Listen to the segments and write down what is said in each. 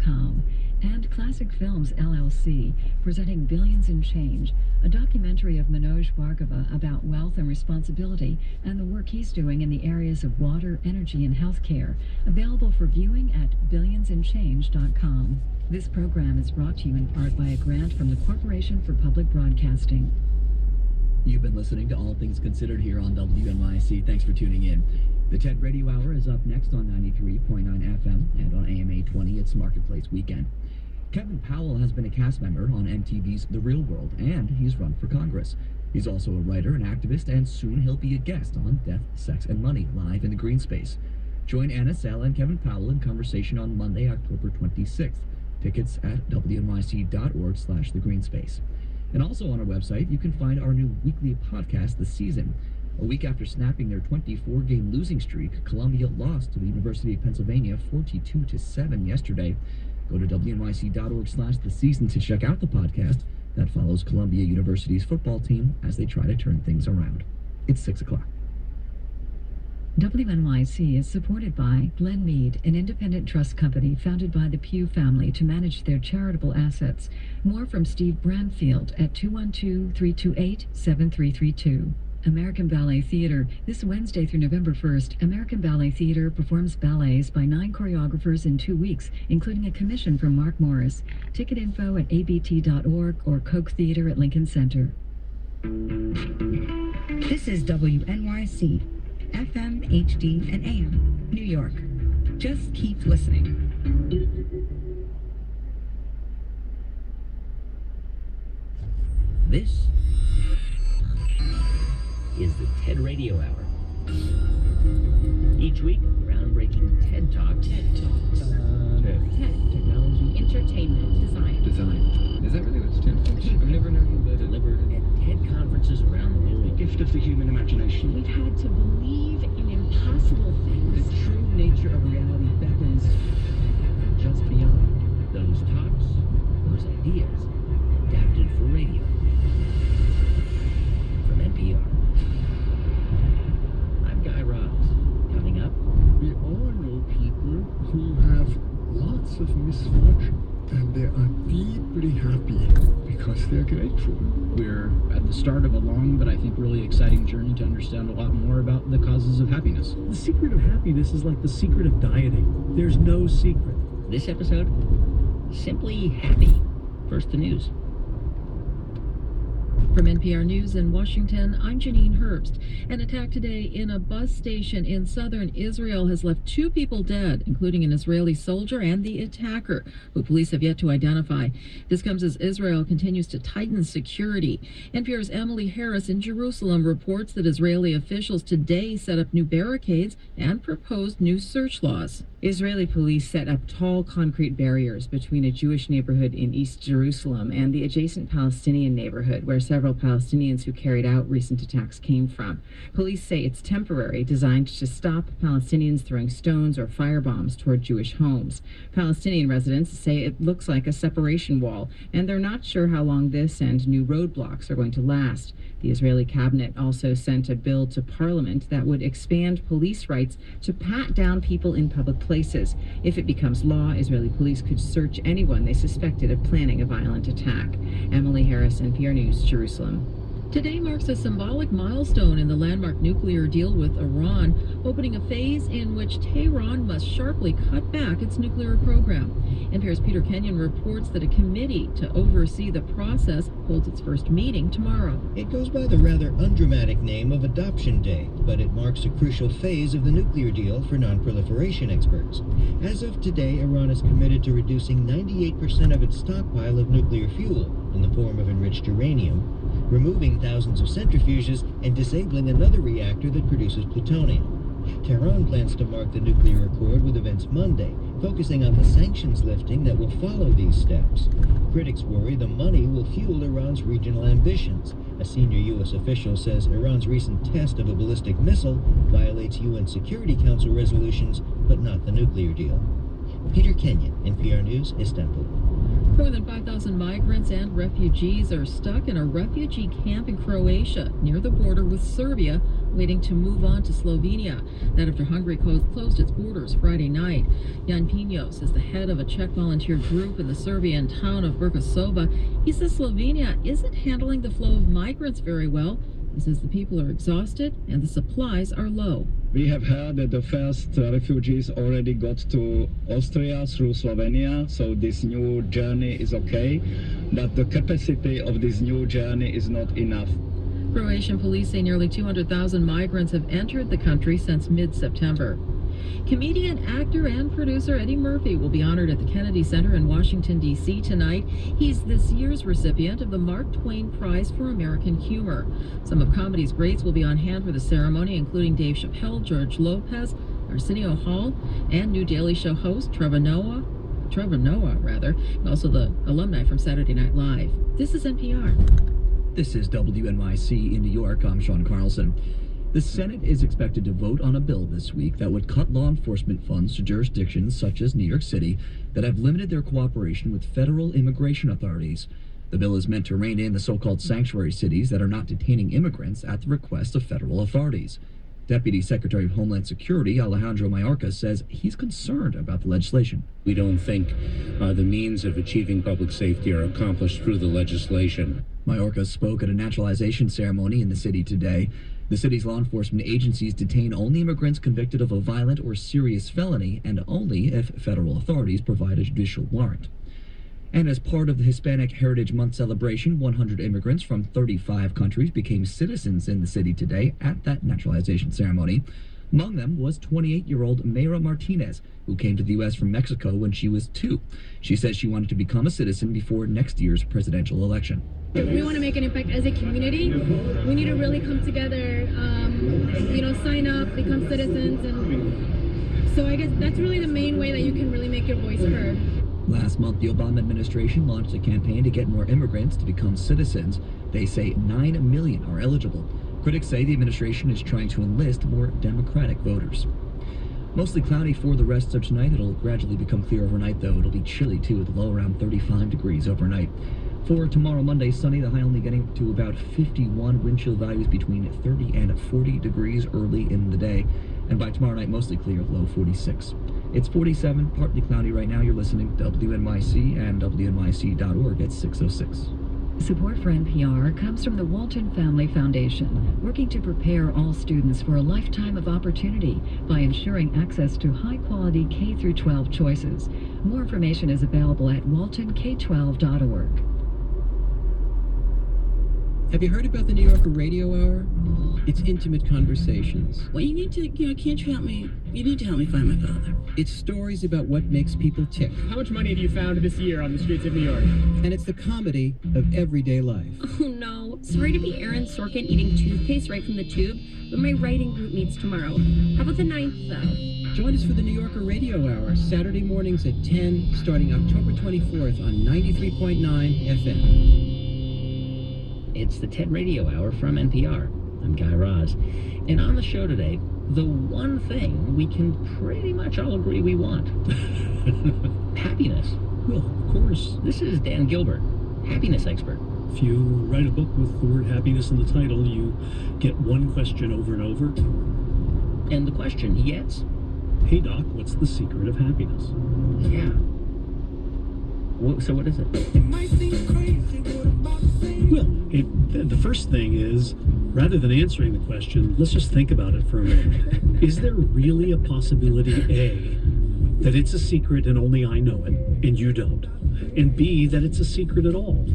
ClassicFilms.com, and Classic Films LLC, presenting Billions in Change, a documentary of Manoj Bhargava about wealth and responsibility and the work he's doing in the areas of water, energy, and healthcare, available for viewing at BillionsInChange.com. This program is brought to you in part by a grant from the Corporation for Public Broadcasting. You've been listening to All Things Considered here on WNYC. Thanks for tuning in. The TED Radio Hour is up next on 93.9 FM and on AM 820. It's Marketplace Weekend. Kevin Powell has been a cast member on MTV's The Real World, and he's run for Congress. He's also a writer and activist, and soon he'll be a guest on Death, Sex, and Money, live in the Green Space. Join Anna Sell and Kevin Powell in conversation on Monday, October 26th. Tickets at wnyc.org/thegreenspace. And also on our website, you can find our new weekly podcast, The Season. A week after snapping their 24-game losing streak, Columbia lost to the University of Pennsylvania 42-7 yesterday. Go to wnyc.org/theseason to check out the podcast that follows Columbia University's football team as they try to turn things around. It's 6 o'clock. WNYC is supported by Glen Mead, an independent trust company founded by the Pugh family to manage their charitable assets. More from Steve Branfield at 212-328-7332. American Ballet Theater. This Wednesday through November 1st, American Ballet Theater performs ballets by 9 choreographers in 2 weeks, including a commission from Mark Morris. Ticket info at abt.org or Koch Theater at Lincoln Center. This is WNYC, FM, HD, and AM, New York. Just keep listening. This is the TED Radio Hour. Each week, groundbreaking TED Talks. TED. Technology. Entertainment. Design. Is that really what it stands for? I've never known that. Delivered at TED conferences around the world. The gift of the human imagination. We've had to believe in impossible The things. true nature of reality beckons just beyond. Those talks, those ideas, adapted for radio. From NPR. I'm Guy Raz. Coming up, We all know people who have lots of misfortune and they are deeply happy because they're grateful. We're at the start of a long but I think really exciting journey to understand a lot more about the causes of happiness. The secret of happiness is like the secret of dieting. There's no secret. this episode, Simply Happy. First, the news. From NPR News in Washington, I'm Janine Herbst. An attack today in a bus station in southern Israel has left 2 people dead, including an Israeli soldier and the attacker, who police have yet to identify. This comes as Israel continues to tighten security. NPR's Emily Harris in Jerusalem reports that Israeli officials today set up new barricades and proposed new search laws. Israeli police set up tall concrete barriers between a Jewish neighborhood in East Jerusalem and the adjacent Palestinian neighborhood where several Palestinians who carried out recent attacks came from. Police say it's temporary, designed to stop Palestinians throwing stones or firebombs toward Jewish homes. Palestinian residents say it looks like a separation wall, and they're not sure how long this and new roadblocks are going to last. The Israeli cabinet also sent a bill to parliament that would expand police rights to pat down people in public places. If it becomes law, Israeli police could search anyone they suspected of planning a violent attack. Emily Harris, NPR News, Jerusalem. Today marks a symbolic milestone in the landmark nuclear deal with Iran, opening a phase in which Tehran must sharply cut back its nuclear program. NPR's Peter Kenyon reports that a committee to oversee the process holds its first meeting tomorrow. It goes by the rather undramatic name of Adoption Day, but it marks a crucial phase of the nuclear deal for non-proliferation experts. As of today, Iran is committed to reducing 98% of its stockpile of nuclear fuel in the form of enriched uranium, removing thousands of centrifuges, and disabling another reactor that produces plutonium. Tehran plans to mark the nuclear accord with events Monday, focusing on the sanctions lifting that will follow these steps. Critics worry the money will fuel Iran's regional ambitions. A senior U.S. official says Iran's recent test of a ballistic missile violates UN Security Council resolutions, but not the nuclear deal. Peter Kenyon, NPR News, Istanbul. More than 5,000 migrants and refugees are stuck in a refugee camp in Croatia near the border with Serbia, waiting to move on to Slovenia. That after Hungary closed its borders Friday night. Jan Pinos is the head of a Czech volunteer group in the Serbian town of Brkosova. He says Slovenia isn't handling the flow of migrants very well. He says the people are exhausted and the supplies are low. We have heard that the first refugees already got to Austria through Slovenia, so this new journey is okay, but the capacity of this new journey is not enough. Croatian police say nearly 200,000 migrants have entered the country since mid-September. Comedian, actor, and producer Eddie Murphy will be honored at the Kennedy Center in Washington, D.C. tonight. He's this year's recipient of the Mark Twain Prize for American Humor. Some of comedy's greats will be on hand for the ceremony, including Dave Chappelle, George Lopez, Arsenio Hall, and new Daily Show host Trevor Noah, and also the alumni from Saturday Night Live. This is NPR. This is WNYC in New York. I'm Sean Carlson. The Senate is expected to vote on a bill this week that would cut law enforcement funds to jurisdictions such as New York City that have limited their cooperation with federal immigration authorities. The bill is meant to rein in the so-called sanctuary cities that are not detaining immigrants at the request of federal authorities. Deputy Secretary of Homeland Security Alejandro Mayorkas says he's concerned about the legislation. We don't think the means of achieving public safety are accomplished through the legislation. Mayorkas spoke at a naturalization ceremony in the city today. The city's law enforcement agencies detain only immigrants convicted of a violent or serious felony, and only if federal authorities provide a judicial warrant. And as part of the Hispanic Heritage Month celebration, 100 immigrants from 35 countries became citizens in the city today at that naturalization ceremony. Among them was 28-year-old Mayra Martinez, who came to the U.S. from Mexico when she was 2. She says she wanted to become a citizen before next year's presidential election. We want to make an impact as a community. We need to really come together, sign up, become citizens. And so I guess that's really the main way that you can really make your voice heard. Last month, the Obama administration launched a campaign to get more immigrants to become citizens. They say 9 million are eligible. Critics say the administration is trying to enlist more Democratic voters. Mostly cloudy for the rest of tonight. It'll gradually become clear overnight, though. It'll be chilly, too, with a low around 35 degrees overnight. For tomorrow, Monday, sunny, the high only getting to about 51, wind chill values between 30 and 40 degrees early in the day. And by tomorrow night, mostly clear, low 46. It's 47, partly cloudy right now. You're listening to WNYC and WNYC.org at 6:06. Support for NPR comes from the Walton Family Foundation, working to prepare all students for a lifetime of opportunity by ensuring access to high-quality K-12 choices. More information is available at waltonk12.org. Have you heard about the New Yorker Radio Hour? It's intimate conversations. Well, you need to, can't you help me? You need to help me find my father. It's stories about what makes people tick. How much money have you found this year on the streets of New York? And it's the comedy of everyday life. Oh no, sorry to be Aaron Sorkin eating toothpaste right from the tube, but my writing group meets tomorrow. How about the 9th, though? Join us for the New Yorker Radio Hour, Saturday mornings at 10, starting October 24th on 93.9 FM. It's the TED Radio Hour from NPR. I'm Guy Raz. And on the show today, the one thing we can pretty much all agree we want. Happiness. Well, of course. This is Dan Gilbert, happiness expert. If you write a book with the word happiness in the title, you get one question over and over. And the question he gets? Hey, Doc, what's the secret of happiness? Yeah. So what is it? Well, the first thing is, rather than answering the question, let's just think about it for a minute. Is there really a possibility, A, that it's a secret and only I know it, and you don't? And B, that it's a secret at all?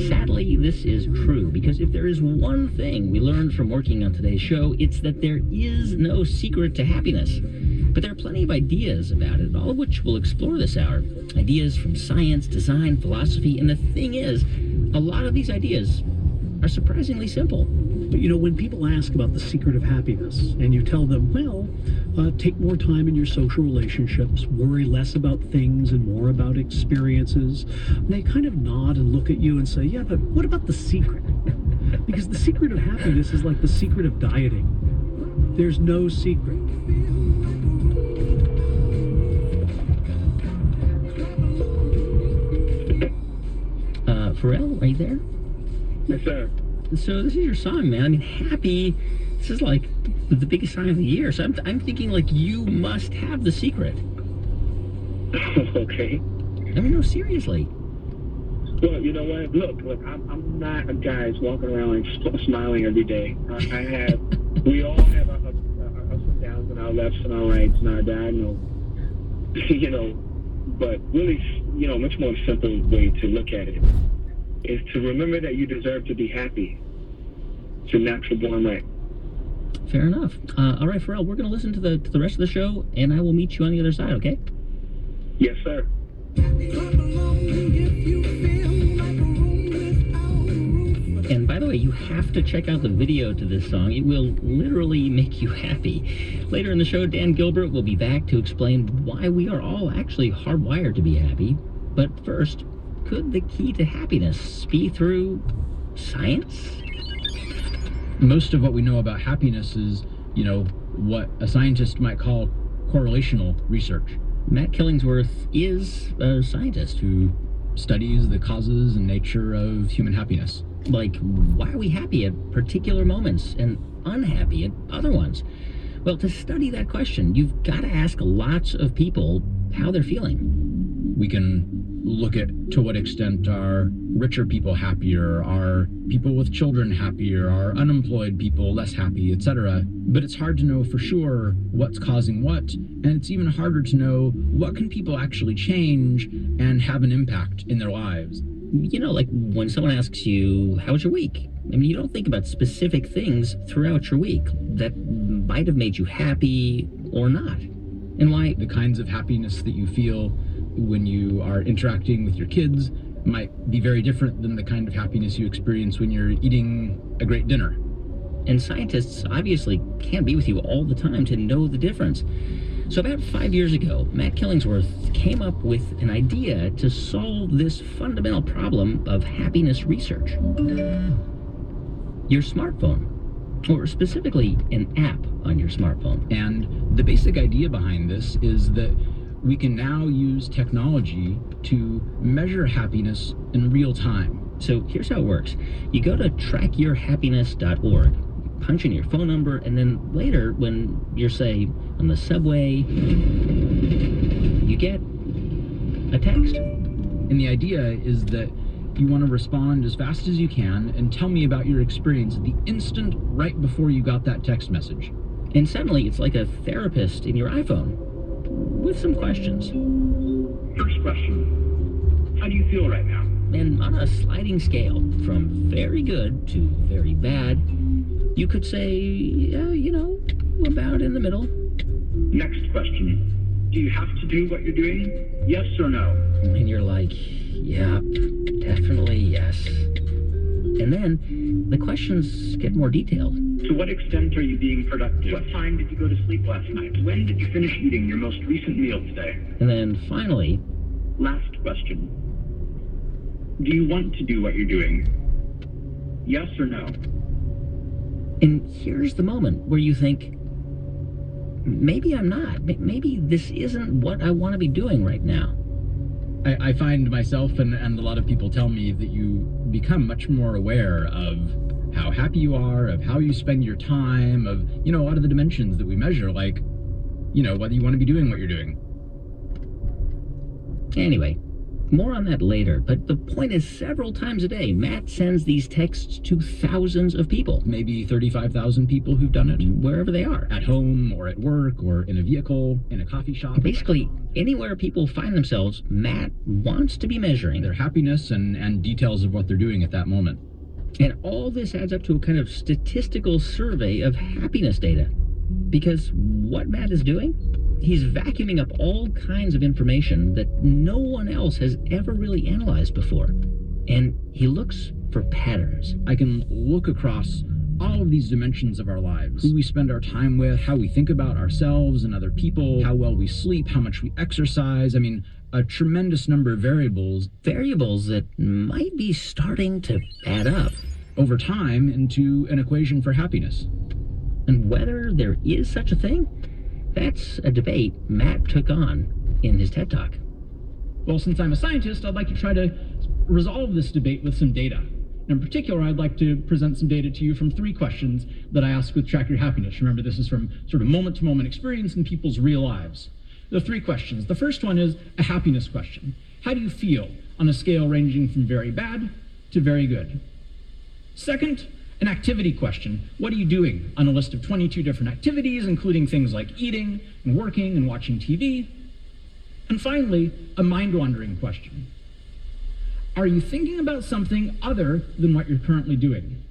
Sadly, this is true, because if there is one thing we learned from working on today's show, it's that there is no secret to happiness. But there are plenty of ideas about it, all of which we'll explore this hour. Ideas from science, design, philosophy, and the thing is, a lot of these ideas are surprisingly simple. But when people ask about the secret of happiness, and you tell them, well, take more time in your social relationships, worry less about things and more about experiences, they kind of nod and look at you and say, yeah, but what about the secret? Because the secret of happiness is like the secret of dieting. There's no secret. Pharrell, are you there? Yes, sir. So this is your song, man. I mean, happy. This is like the biggest song of the year. So I'm thinking like you must have the secret. Okay. I mean, no, seriously. Well, you know what? Look, I'm not a guy who's walking around like smiling every day. We all have our ups and downs and our lefts and our rights and our diagonal, but really, much more simple way to look at it is to remember that you deserve to be happy. It's your natural born right. Fair enough. All right, Pharrell, we're going to listen to the rest of the show, and I will meet you on the other side, okay? Yes, sir. And by the way, you have to check out the video to this song. It will literally make you happy. Later in the show, Dan Gilbert will be back to explain why we are all actually hardwired to be happy. But first, could the key to happiness be through science? Most of what we know about happiness is, what a scientist might call correlational research. Matt Killingsworth is a scientist who studies the causes and nature of human happiness. Like, why are we happy at particular moments and unhappy at other ones? Well, to study that question, you've got to ask lots of people how they're feeling. We can look at to what extent are richer people happier, are people with children happier, are unemployed people less happy, etc. But it's hard to know for sure what's causing what, and it's even harder to know what can people actually change and have an impact in their lives. Like when someone asks you, how was your week? I mean, you don't think about specific things throughout your week that might have made you happy or not. And why the kinds of happiness that you feel when you are interacting with your kids might be very different than the kind of happiness you experience when you're eating a great dinner. And scientists obviously can't be with you all the time to know the difference. So about 5 years ago, Matt Killingsworth came up with an idea to solve this fundamental problem of happiness research. Your smartphone, or specifically an app on your smartphone. And the basic idea behind this is that we can now use technology to measure happiness in real time. So here's how it works. You go to trackyourhappiness.org, punch in your phone number, and then later when you're, say, on the subway, you get a text. And the idea is that you want to respond as fast as you can and tell me about your experience the instant right before you got that text message. And suddenly it's like a therapist in your iPhone with some questions. First question, how do you feel right now? And on a sliding scale from very good to very bad, you could say, about in the middle. Next question, do you have to do what you're doing? Yes or no? And you're like, yep, definitely yes. And then the questions get more detailed. To what extent are you being productive? What time did you go to sleep last night? When did you finish eating your most recent meal today? And then finally, last question. Do you want to do what you're doing? Yes or no? And here's the moment where you think, maybe I'm not. Maybe this isn't what I want to be doing right now. I find myself and a lot of people tell me that you become much more aware of how happy you are, of how you spend your time, of, a lot of the dimensions that we measure, like, whether you want to be doing what you're doing. Anyway, more on that later, but the point is several times a day, Matt sends these texts to thousands of people. Maybe 35,000 people who've done it. Wherever they are. At home, or at work, or in a vehicle, in a coffee shop. Basically, anywhere people find themselves, Matt wants to be measuring their happiness and details of what they're doing at that moment. And all this adds up to a kind of statistical survey of happiness data. Because what Matt is doing, he's vacuuming up all kinds of information that no one else has ever really analyzed before. And he looks for patterns. I can look across all of these dimensions of our lives. Who we spend our time with, how we think about ourselves and other people, how well we sleep, how much we exercise. I mean, a tremendous number of variables. Variables that might be starting to add up over time into an equation for happiness. And whether there is such a thing, that's a debate Matt took on in his TED Talk. Well, since I'm a scientist, I'd like to try to resolve this debate with some data. In particular, I'd like to present some data to you from 3 questions that I ask with Track Your Happiness. Remember, this is from sort of moment-to-moment experience in people's real lives. The 3 questions. The first one is a happiness question. How do you feel on a scale ranging from very bad to very good? Second, an activity question. What are you doing on a list of 22 different activities, including things like eating and working and watching TV? And finally, a mind-wandering question. Are you thinking about something other than what you're currently doing?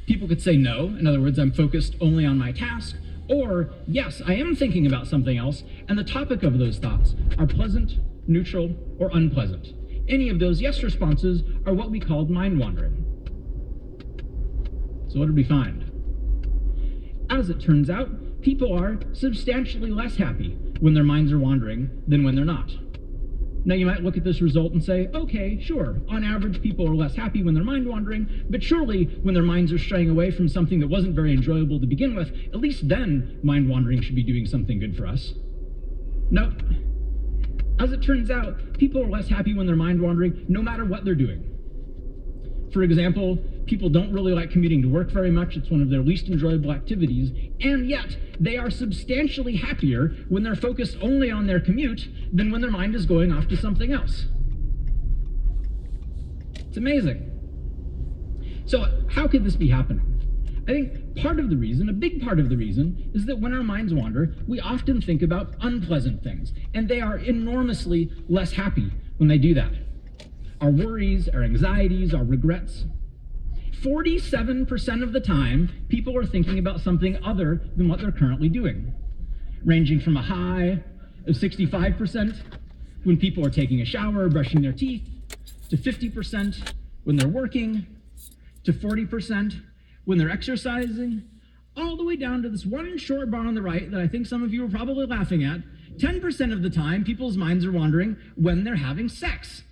People could say no. In other words, I'm focused only on my task. Or, yes, I am thinking about something else, and the topic of those thoughts are pleasant, neutral, or unpleasant. Any of those yes responses are what we called mind-wandering. So what did we find? As it turns out, people are substantially less happy when their minds are wandering than when they're not. Now you might look at this result and say, okay, sure, on average people are less happy when they're mind wandering, but surely when their minds are straying away from something that wasn't very enjoyable to begin with, at least then mind wandering should be doing something good for us. Nope. As it turns out, people are less happy when they're mind wandering no matter what they're doing. For example, people don't really like commuting to work very much. It's one of their least enjoyable activities, and yet they are substantially happier when they're focused only on their commute than when their mind is going off to something else. It's amazing. So how could this be happening? I think part of the reason, a big part of the reason, is that when our minds wander, we often think about unpleasant things, and they are enormously less happy when they do that. Our worries, our anxieties, our regrets. 47% of the time, people are thinking about something other than what they're currently doing, ranging from a high of 65% when people are taking a shower, brushing their teeth, to 50% when they're working, to 40% when they're exercising, all the way down to this one short bar on the right that I think some of you are probably laughing at. 10% of the time, people's minds are wandering when they're having sex.